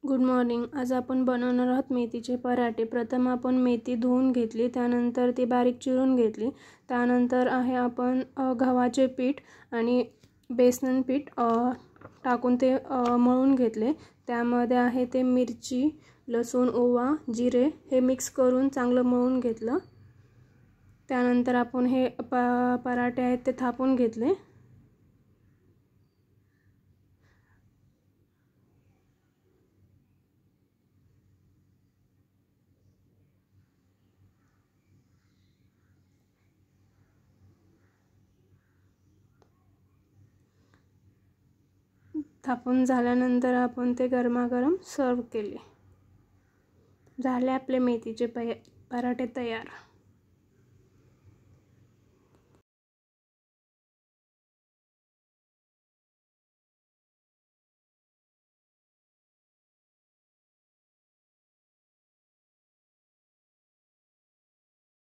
Good morning. आज आपण बनवणार आहोत मेथीचे पराठे। प्रथम आपण मेथी धुवून घेतली, त्यानंतर ती बारीक चिरून घेतली। त्यानंतर आहे आपण गव्हाचे पीठ आणि बेसन पीठ टाकून ते मळून घेतले। त्यामध्ये आहे ते मिरची, लसूण, ओवा, जिरे हे मिक्स करून चांगलं मळून घेतलं। त्यानंतर आपण हे पराठे आहेत ते थापून घेतले। थापून झाल्यानंतर आपण ते गरमागरम सर्व केले। झाले आपले मेथीचे पराठे तयार।